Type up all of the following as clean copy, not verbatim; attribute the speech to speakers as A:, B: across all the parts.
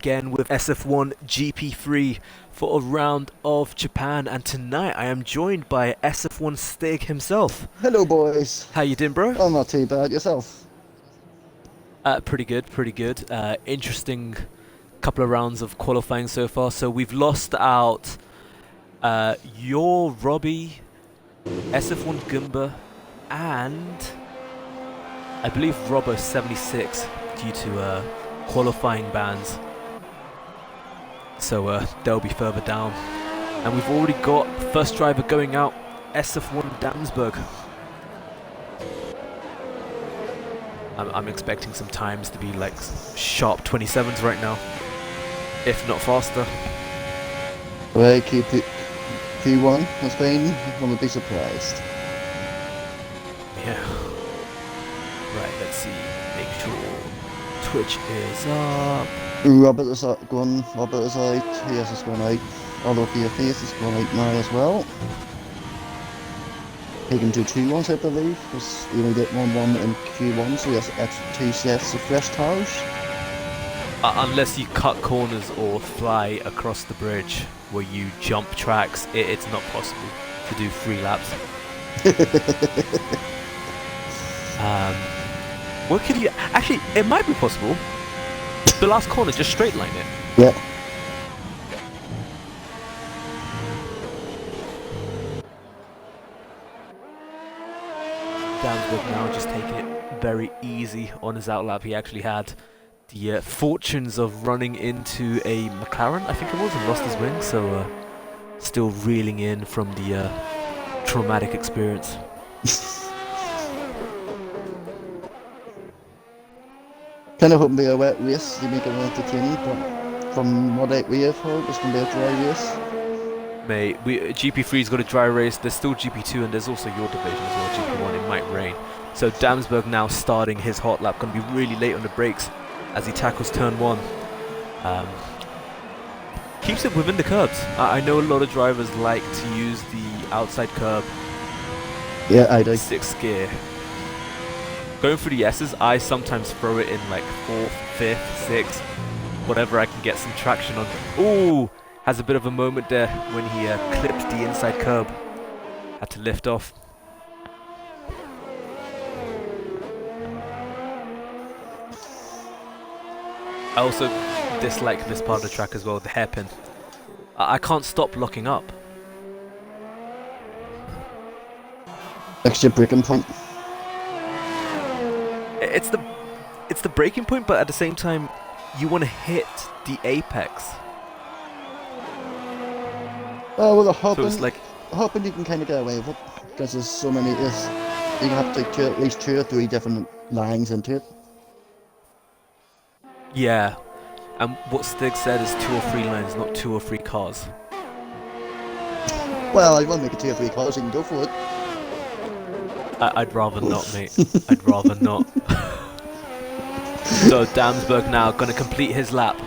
A: again with SF1 GP3 for a round of Japan, and tonight I am joined by SF1 Stig himself.
B: Hello, boys.
A: How you doing, bro?
B: I'm not too bad. Yourself?
A: Pretty good, pretty good. Interesting couple of rounds of qualifying so far. So we've lost out your Robbie, SF1 Goomba, and I believe Robo76 due to qualifying bans. So they'll be further down. And we've already got first driver going out, SF1 Damsberg. I'm expecting some times to be like sharp 27s right now, if not faster.
B: Well, P1 in Spain, I wouldn't be surprised.
A: Yeah. Right, let's see. Make sure Twitch is up.
B: Robert is going. Robert is out. Hayes is going out. Although Face is going out now as well. He can do 2 ones, I believe, because you only get 1-1 in Q1, so he has extra 2 sets of fresh tires.
A: Unless you cut corners or fly across the bridge where you jump tracks, it's not possible to do 3 laps. What could you... Actually, it might be possible. The last corner, just straight line it.
B: Yeah.
A: Damsberg now just taking it very easy on his outlap. He actually had the fortunes of running into a McLaren, I think it was, and lost his wing, so still reeling in from the traumatic experience.
B: Kind of hoping to be a wet race, you make it entertaining, but from what we have heard, it's going to be a dry race.
A: Mate, GP3's got a dry race, there's still GP2 and there's also your division as well, GP1, it might rain. So Damsberg now starting his hot lap, going to be really late on the brakes as he tackles turn 1. Keeps it within the curbs. I know a lot of drivers like to use the outside curb.
B: Yeah, I do.
A: 6th gear. Going through the S's, I sometimes throw it in like 4th, 5th, 6th, whatever I can get some traction on. Ooh! Has a bit of a moment there when he clipped the inside curb. Had to lift off. I also dislike this part of the track as well, the hairpin. I can't stop locking up.
B: Extra braking point.
A: It's the breaking point, but at the same time, you want to hit the apex.
B: Oh, well, hoping,
A: so it's like,
B: hoping you can kind of get away with it, because there's so many, you can have to take at least 2 or 3 different lines into it.
A: Yeah, and what Stig said is 2 or 3 lines, not 2 or 3 cars.
B: Well, I won't make it 2 or 3 cars, you can go for it.
A: I'd rather not, mate. I'd rather not. So Damsberg now going to complete his lap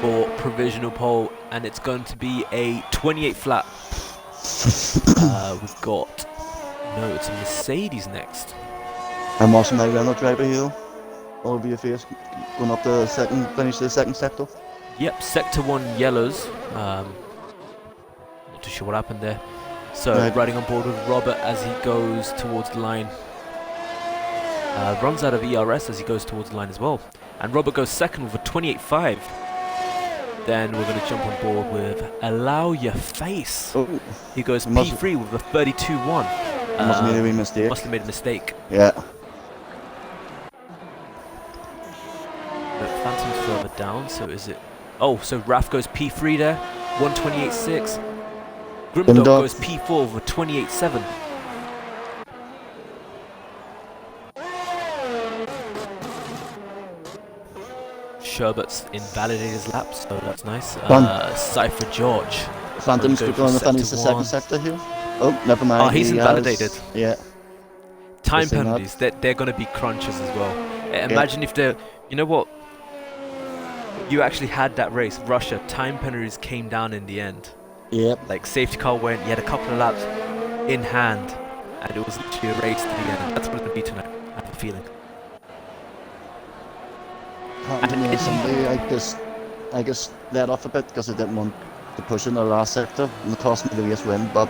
A: for provisional pole, and it's going to be a 28 lap. We've got... No, it's a Mercedes next.
B: I'm watching my Renault driver here. All of your face going up the second, finish the second sector.
A: Yep, sector 1 yellows. Not too sure what happened there. So riding on board with Robert as he goes towards the line. Runs out of ERS as he goes towards the line as well. And Robert goes second with a 28.5. Then we're going to jump on board with Allow Your Face.
B: Oh.
A: He goes P3 with a 32.1.
B: Must have made a mistake.
A: Must have made a mistake.
B: Yeah.
A: But Phantom's further down, so is it... Oh, so Raf goes P3 there. 128.6. Grimdog goes P4 with 28.7. Sherbert's invalidated his lap, so that's nice. Cypher George.
B: Phantom's going to finish the second sector here. Oh, never mind.
A: Oh, he's invalidated.
B: Yeah.
A: Time penalties, they're going to be crunches as well. Imagine if they're... You know what? You actually had that race, Russia. Time penalties came down in the end.
B: Yep.
A: Like, safety car went, you had a couple of laps in hand, and it was literally a race to the end. That's what it's going to be tonight, I have a feeling.
B: handing in assembly, I just let off a bit because I didn't want to push in the last sector, and it cost me the race win. But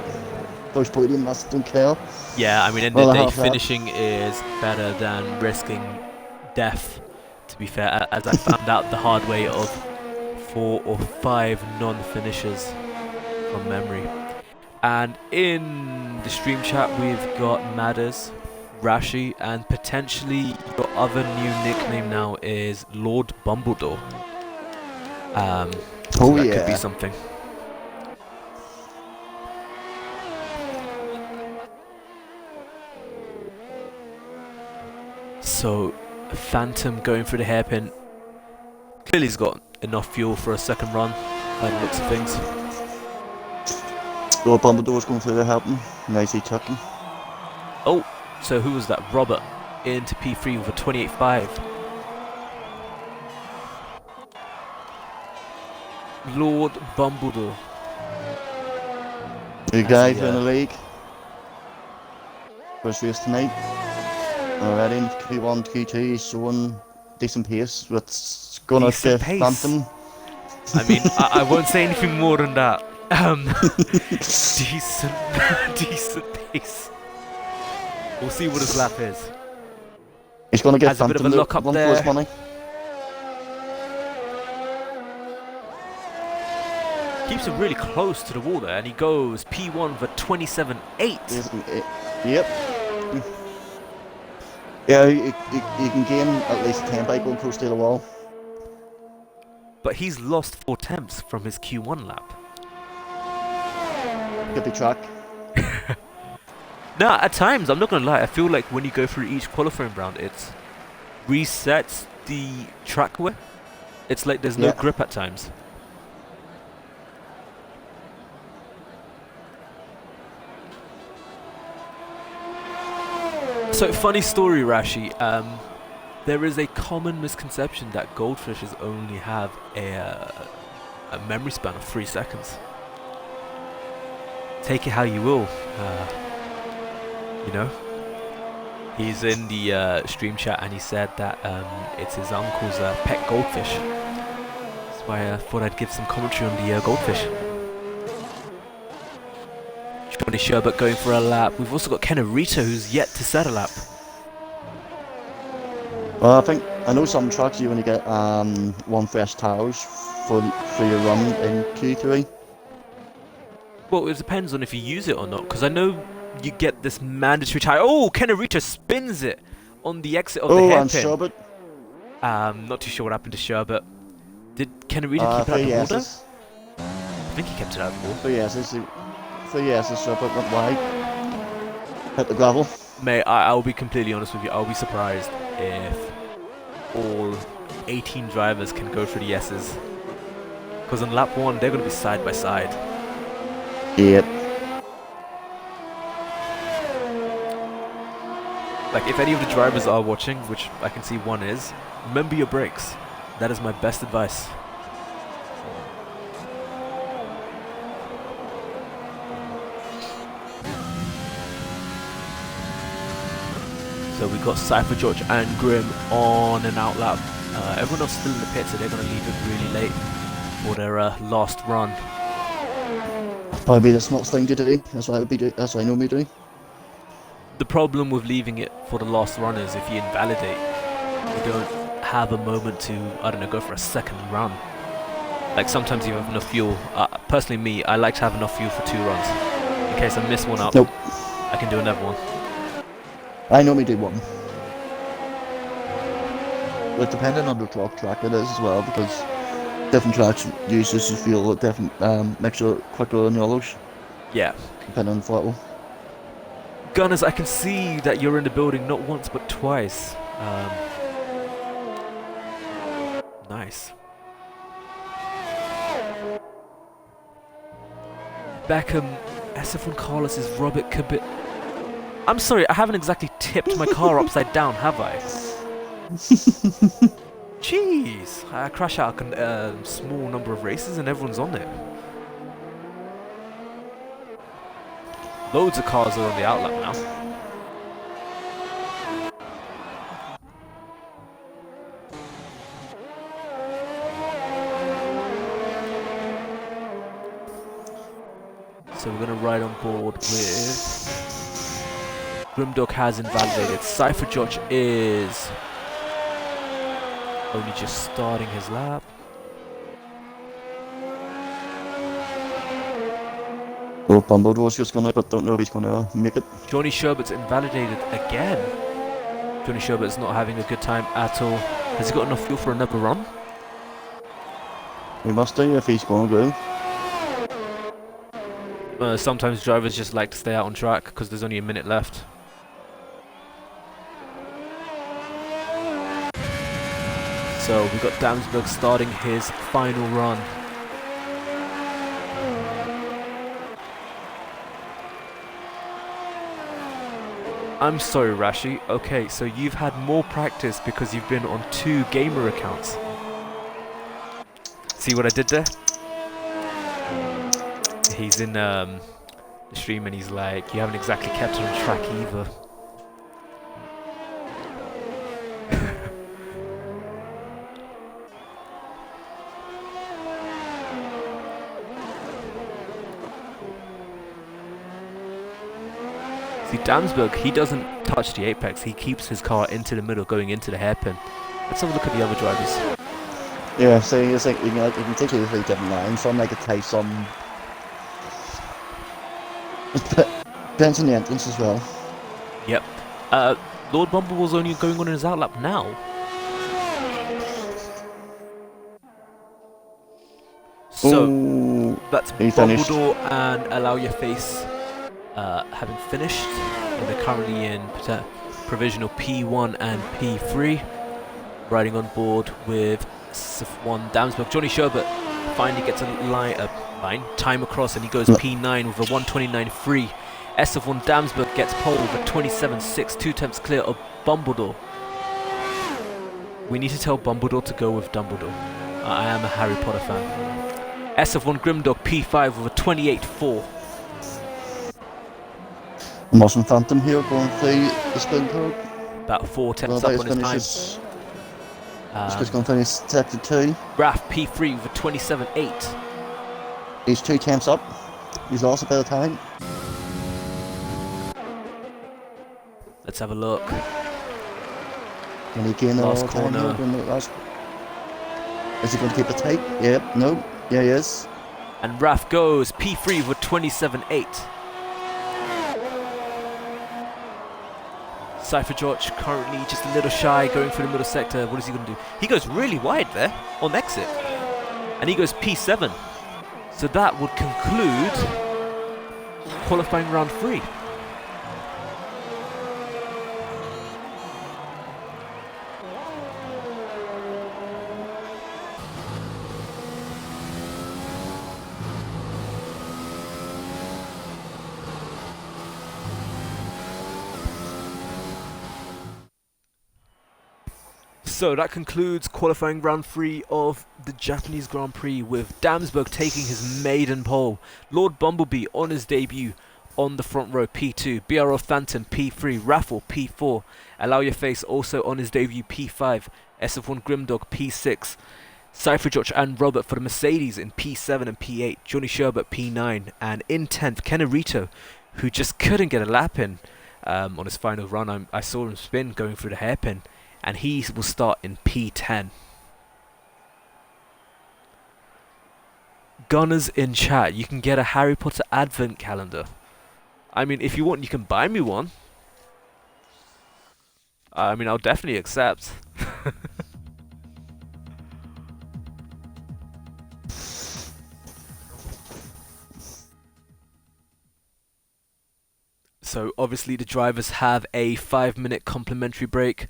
B: first podium, I don't care.
A: Yeah, I mean, in the
B: Well, I
A: day,
B: have that.
A: finishing is better than risking death, to be fair, as I found out the hard way of 4 or 5 non-finishers from memory. And in the stream chat, we've got Madders, Rashi, and potentially your other new nickname now is Lord Bumbledore. So that could be something. So, Phantom going through the hairpin. Clearly he's got enough fuel for a second run, by the looks of things.
B: Lord Bumbledore's going through the hairpin. Nicely tucking.
A: Oh, so who was that? Robert into P3 with a 28.5. Lord Bumbledore.
B: New guy in the league. First race tonight. Already in Q1, Q2, he's showing decent pace. What's going to get Phantom?
A: I mean, I won't say anything more than that. Decent pace. We'll see what his lap is.
B: He's going to get
A: Has a bit of a look up
B: one
A: there.
B: for his money.
A: Keeps him really close to the wall there, and he goes P1 for 27.8.
B: Yep. Yeah, you can gain at least 10 by going close to the wall.
A: But he's lost 4 temps from his Q1 lap.
B: Could be track.
A: Nah, at times, I'm not gonna lie, I feel like when you go through each qualifying round, it resets the track wear. It's like there's no grip at times. So, funny story, Rashi. There is a common misconception that goldfishes only have a memory span of 3 seconds. Take it how you will. You know, he's in the stream chat and he said that it's his uncle's pet goldfish. That's why I thought I'd give some commentary on the goldfish. Johnny Sherbert going for a lap. We've also got Kenarita who's yet to set a lap.
B: Well, I know some tracks you only get 1 fresh tires for your run in Q3.
A: Well, it depends on if you use it or not, because I know you get this mandatory tire. Oh, Kenarita spins it on the exit of the hairpin.
B: And Sherbert.
A: Not too sure what happened to Sherbert. Did Kenarita keep it out the water? I think he kept it out the water.
B: 3 yeses, Sherbert went wide. Hit the gravel.
A: Mate, I'll be completely honest with you. I'll be surprised if all 18 drivers can go for the S's. Because on lap 1, they're going to be side by side.
B: Yep.
A: Like, if any of the drivers are watching, which I can see one is, remember your brakes. That is my best advice. So we got Cypher, George and Grim on an out lap. Everyone else still in the pit, so they're going to leave it really late for their last run.
B: Probably the smartest thing to do. That's what I normally do.
A: The problem with leaving it for the last run is if you invalidate, you don't have a moment to, I don't know, go for a second run. Like sometimes you have enough fuel. Personally me, I like to have enough fuel for 2 runs. In case I miss one up,
B: nope.
A: I can do another one.
B: I normally do 1. But depending on the track it is as well, because different tracks uses the fuel at different makes it quicker than the others.
A: Yeah.
B: Depending on the throttle.
A: Gunners, I can see that you're in the building not once but twice. Nice. Beckham, SF1 Carlos is Robert Cabit. I'm sorry, I haven't exactly tipped my car upside down, have I? Jeez, I crash out a small number of races and everyone's on it. Loads of cars are on the outlap now. So we're going to ride on board with... Grimdog has invalidated. Cypher George is only just starting his lap.
B: Oh, Bumbled was just gonna, but don't know if he's gonna make it.
A: Johnny Sherbert's invalidated again. Johnny Sherbert's not having a good time at all. Has he got enough fuel for another run?
B: He must do if he's gonna go.
A: Sometimes drivers just like to stay out on track because there's only a minute left. So we've got Damsberg starting his final run. I'm sorry, Rashi. Okay, so you've had more practice because you've been on 2 gamer accounts. See what I did there? He's in the stream and he's like, you haven't exactly kept it on track either. See, Damsberg, he doesn't touch the apex. He keeps his car into the middle, going into the hairpin. Let's have a look at the other drivers.
B: Yeah, so it's like you can take it with different lines. Some like a type, some. It depends on the entrance as well.
A: Yep. Lord Bumble's only going on his outlap now. So that's Bumbledore and Allow Your Face having finished. And they're currently in provisional P1 and P3. Riding on board with Sif1 Damsberg. Johnny Sherbert finally gets a line time across and he goes P9 with a 129.3. SF1 Damsberg gets pole with a 27.6, 2 tenths clear of Bumbledore. We need to tell Bumbledore to go with Dumbledore. I am a Harry Potter fan. SF1 Grimdog P5 with a 28.4.
B: Moss and Phantom here going through the spin code.
A: About 4 tenths up on his time.
B: He's just going to finish sector 2.
A: Raph P3 with a 27.8.
B: He's 2 tenths up. He's lost a bit of time.
A: Let's have a look.
B: Can he gain the last corner? Is he going to keep it tight? Yep. No. Yeah, he is.
A: And Raph goes P3 with 27.8. Cypher George currently just a little shy, going through the middle sector. What is he going to do? He goes really wide there on exit. And he goes P7. So that would conclude qualifying round 3. So that concludes qualifying round 3 of the Japanese Grand Prix, with Damsberg taking his maiden pole, Lord Bumblebee on his debut on the front row P2, BRO Phantom P3, Raffle P4, Allow Your Face also on his debut P5, SF1 Grimdog P6, Cypher George and Robert for the Mercedes in P7 and P8, Johnny Sherbert P9, and in 10th Kennerito, who just couldn't get a lap in on his final run. I saw him spin going through the hairpin. And he will start in P10. Gunners in chat, you can get a Harry Potter advent calendar. I mean, if you want, you can buy me one. I mean, I'll definitely accept. So, obviously, the drivers have a 5-minute complimentary break.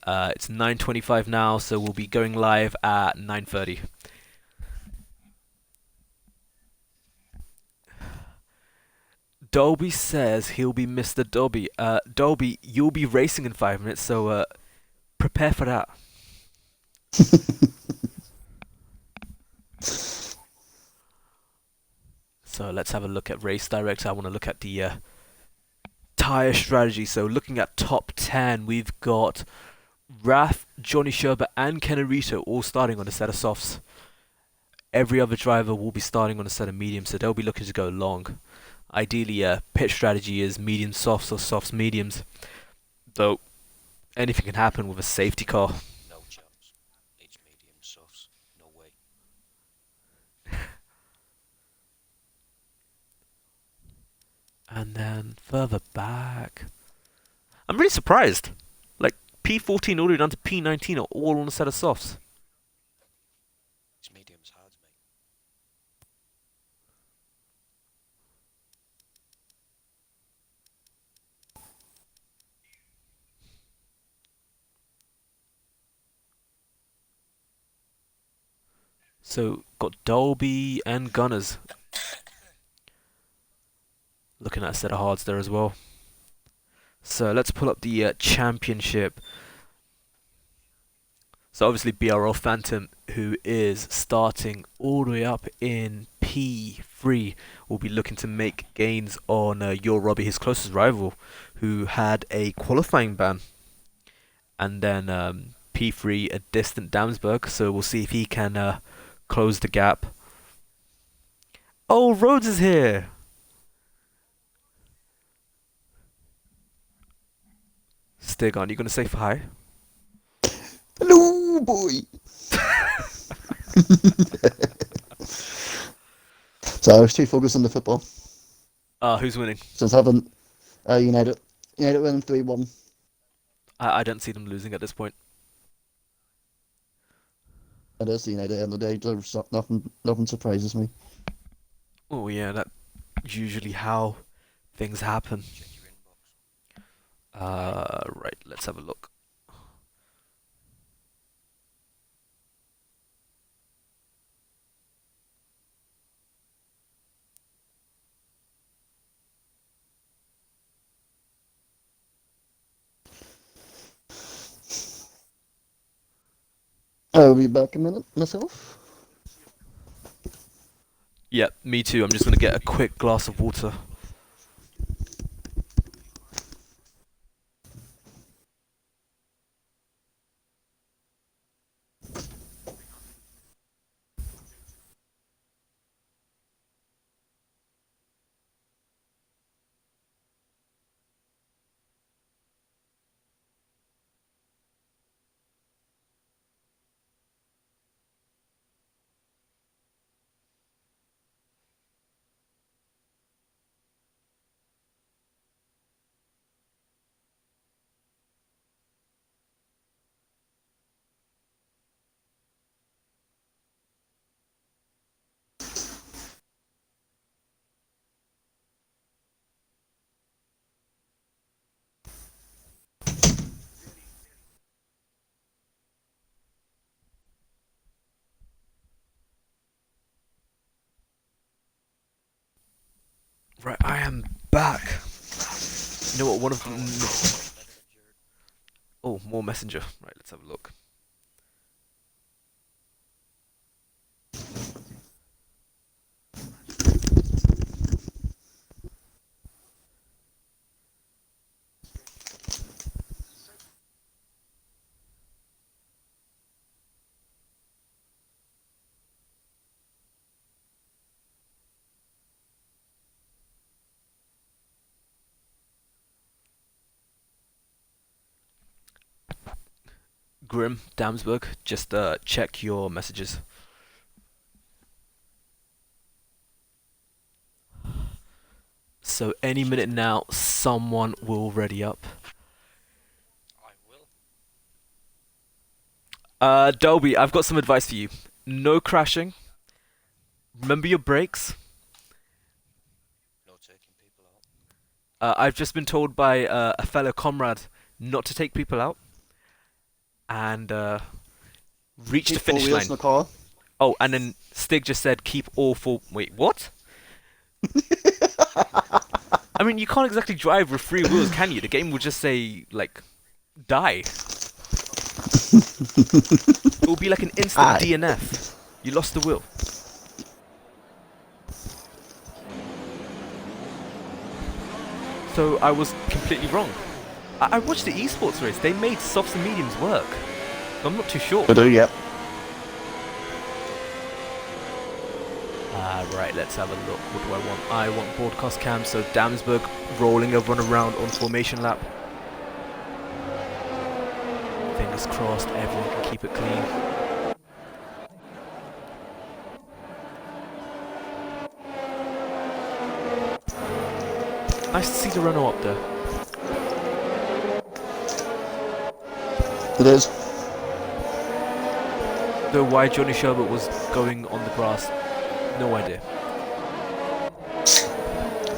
A: It's 9:25 now, so we'll be going live at 9:30. Dolby says he'll be Mr. Dolby. Dolby, you'll be racing in 5 minutes, so prepare for that. So let's have a look at Race Director. I want to look at the tyre strategy. So looking at top 10, we've got Raph, Johnny Sherbert and Kennerito all starting on a set of softs. Every other driver will be starting on a set of mediums, so they'll be looking to go long. ideally, pit strategy is medium softs or softs mediums. Though anything can happen with a safety car.
C: No chance. It's medium softs. No way.
A: And then further back, I'm really surprised. Like P14 all the way down to P19 are all on a set of softs.
C: It's mediums hard, mate.
A: So got Dolby and Gunners looking at a set of hards there as well. So let's pull up the championship. So obviously BRL Phantom, who is starting all the way up in P3, will be looking to make gains on Your Robbie, his closest rival, who had a qualifying ban. And then P3, a distant Damsberg, so we'll see if he can close the gap. Oh, Rhodes is here! Stig, aren't you going to say hi?
B: Hello, boy. So I was too focused on the football.
A: Who's winning?
B: Since having United winning 3-1.
A: I don't see them losing at this point.
B: It is the United end of the day. There's nothing surprises me.
A: Oh yeah, that's usually how things happen.
C: Check your inbox.
A: Right, let's have a look.
B: I'll be back in a minute myself.
A: Yeah, me too. I'm just going to get a quick glass of water. Right, I am back. You know what? One of them. Oh, more messenger. Right, let's have a look. Grim, Damsberg, just check your messages. So any minute now, someone will ready up.
C: I will.
A: Dolby, I've got some advice for you. No crashing. Remember your brakes.
C: No taking people out.
A: I've just been told by a fellow comrade not to take people out. And reach the
B: Keep 4
A: finish
B: wheels
A: line.
B: in the car.
A: Oh, and then Stig just said keep all four. Wait, what? I mean, you can't exactly drive with 3 wheels, can you? The game will just say, like, die. It will be like an instant
B: Aye.
A: DNF. You lost the wheel. So I was completely wrong. I watched the esports race. They made softs and mediums work. I'm not too sure.
B: I do, yep.
A: Right, let's have a look. What do I want? I want broadcast cam, so Damsberg rolling everyone around on formation lap. Fingers crossed, everyone can keep it clean. Nice to see the Renault up there.
B: It is.
A: Though why Johnny Sherbert was going on the grass, no idea.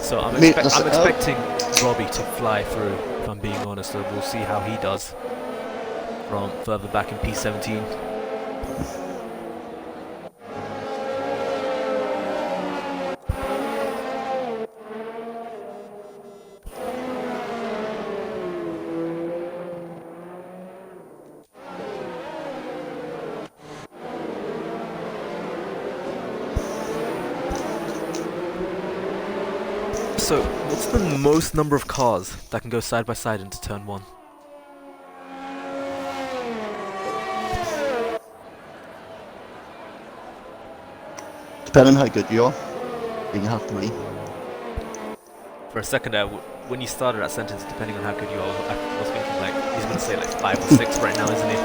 A: So I'm expecting Robbie to fly through, if I'm being honest, so we'll see how he does from further back in P17. So, what's the most number of cars that can go side by side into turn 1?
B: Depending on how good you are, you can have 3.
A: For a second there, when you started that sentence, depending on how good you are, I was thinking like, he's going to say like 5 or 6 right now, isn't he?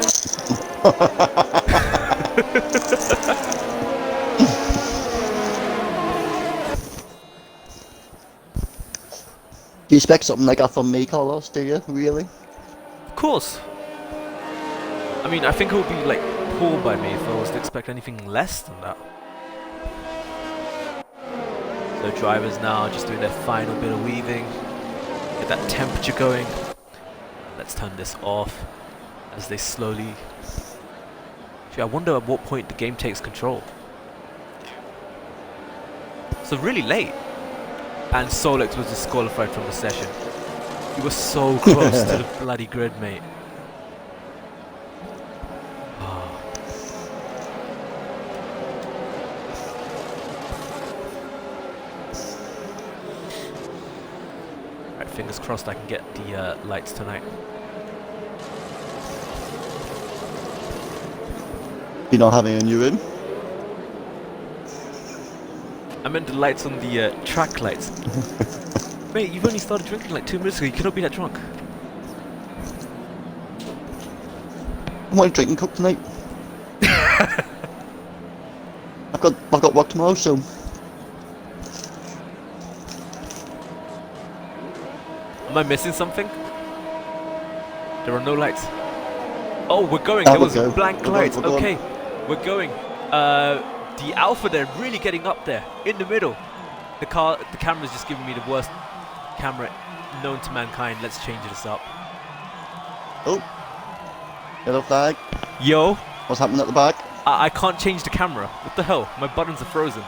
B: Do you expect something like that from me, Carlos, do you? Really?
A: Of course. I mean, I think it would be like poor by me if I was to expect anything less than that. So drivers now just doing their final bit of weaving. Get that temperature going. Let's turn this off as they slowly... Actually, I wonder at what point the game takes control. So really late. And Solex was disqualified from the session. You were so close to the bloody grid, mate. Oh. Right, fingers crossed I can get the lights tonight.
B: You not having a new room?
A: I meant the lights on the track lights. Mate, you've only started drinking like 2 minutes ago. You cannot be that drunk.
B: I'm only drinking Coke tonight. I've got work tomorrow, so...
A: Am I missing something? There are no lights. Oh, we're going.
B: Oh,
A: There was
B: we're
A: blank
B: going.
A: lights.
B: We're going.
A: Okay, we're going. The Alpha there, really getting up there in the middle. The camera's just giving me the worst camera known to mankind. Let's change this up.
B: Oh. Yellow flag.
A: Yo,
B: What's happening at the back?
A: I can't change the camera. What the hell? My buttons are frozen.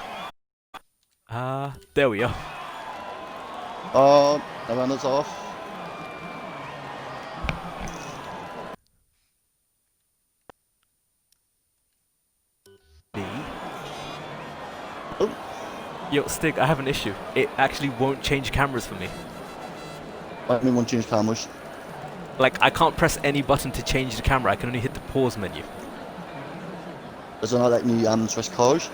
A: There we are.
B: Oh, the runner's off. Oh.
A: Yo, Stig, I have an issue. It actually won't change cameras for me.
B: Let me one change cameras.
A: Like, I can't press any button to change the camera. I can only hit the pause menu.
B: Does it not let me switch cars?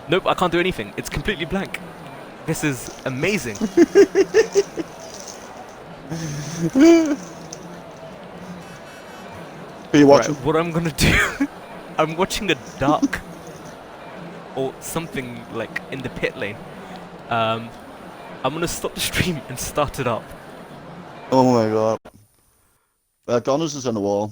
A: Nope, I can't do anything. It's completely blank. This is amazing.
B: Are you watching?
A: Right, what I'm gonna do... I'm watching a duck. Or something, like, in the pit lane. I'm gonna stop the stream and start it up.
B: Oh my god. Gunners is on the wall.